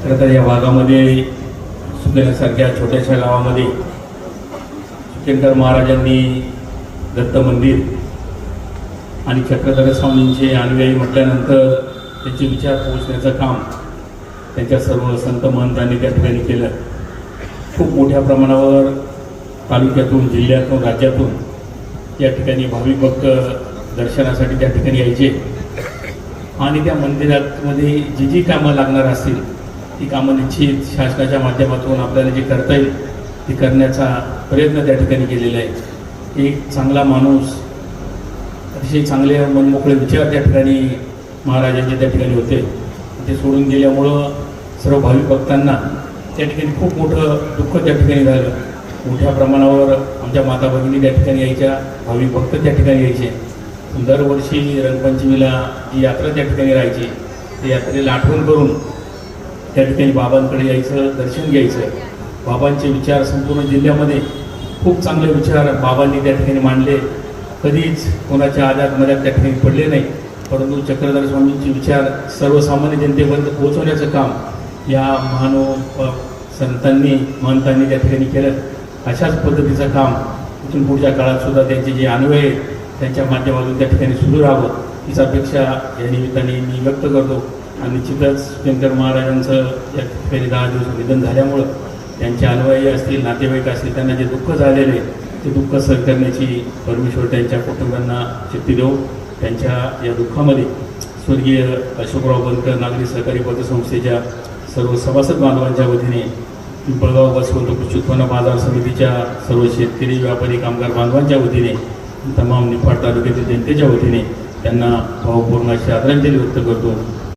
खरं तर या भागामध्ये सुकेनसारख्या छोट्याशा गावामध्ये सुकेनकर महाराजांनी दत्त मंदिर आणि चक्रधर स्वामींचे अनुयायी म्हटल्यानंतर त्यांचे विचार पोहोचण्याचं काम त्यांच्या सर्व संत महंतांनी त्या ठिकाणी केलं। खूप मोठ्या प्रमाणावर तालुक्यातून, जिल्ह्यातून, राज्यातून या ठिकाणी भाविक भक्त दर्शनासाठी त्या ठिकाणी यायचे आणि त्या मंदिरामध्ये जी कामं लागणार असतील ती कामं निश्चित शासनाच्या माध्यमातून आपल्याला जे करता येईल ती करण्याचा प्रयत्न त्या ठिकाणी केलेला आहे। एक चांगला माणूस, अतिशय चांगले मनमोकळे विचार त्या ठिकाणी महाराजांचे त्या ठिकाणी होते। ते सोडून गेल्यामुळं सर्व भाविक भक्तांना त्या ठिकाणी खूप मोठं दुःख त्या ठिकाणी झालं। मोठ्या प्रमाणावर आमच्या माता भगिनी त्या ठिकाणी यायच्या, भाविक भक्त त्या ठिकाणी यायचे। दरवर्षी रंगपंचमीला जी यात्रा त्या ठिकाणी राहायची, त्या यात्रेला आठवण करून त्या ठिकाणी बाबांकडे यायचं, दर्शन घ्यायचं। बाबांचे विचार संपूर्ण जिल्ह्यामध्ये खूप चांगले विचार बाबांनी त्या ठिकाणी मांडले। कधीच कोणाच्या आजात मध्यात त्या ठिकाणी पडले नाही, परंतु चक्रधर स्वामींचे विचार सर्वसामान्य जनतेपर्यंत पोहोचवण्याचं काम या महानुभाव संतांनी, महंतांनी त्या ठिकाणी केलं। अशाच पद्धतीचं काम इथून पुढच्या काळात सुद्धा त्यांचे जे अनुयायी आहेत त्यांच्या माध्यमातून त्या ठिकाणी सुरू राहावं हीच अपेक्षा या निमित्ताने मी व्यक्त करतो। आणि निश्चितच सुकेनकर महाराजांचं या ठिकाणी 10 दिवस निधन झाल्यामुळं त्यांचे अनुयायी असतील, नातेवाईक असतील, त्यांना जे दुःख झालेले ते दुःख सर करण्याची परमेश्वर त्यांच्या कुटुंबांना शक्ती देऊ। त्यांच्या या दुःखामध्ये स्वर्गीय अशोकराव बनकर नागरी सहकारी पतसंस्थेच्या सर्व सभासद बांधवांच्या वतीने, पिंपळगाव बसवंत कृषी उत्पन्न बाजार समितीच्या सर्व शेतकरी, व्यापारी, कामगार बांधवांच्या वतीने, तमाम निफाड तालुक्यातील जनतेच्या वतीने त्यांना भावपूर्ण अशी आदरांजली व्यक्त करतो।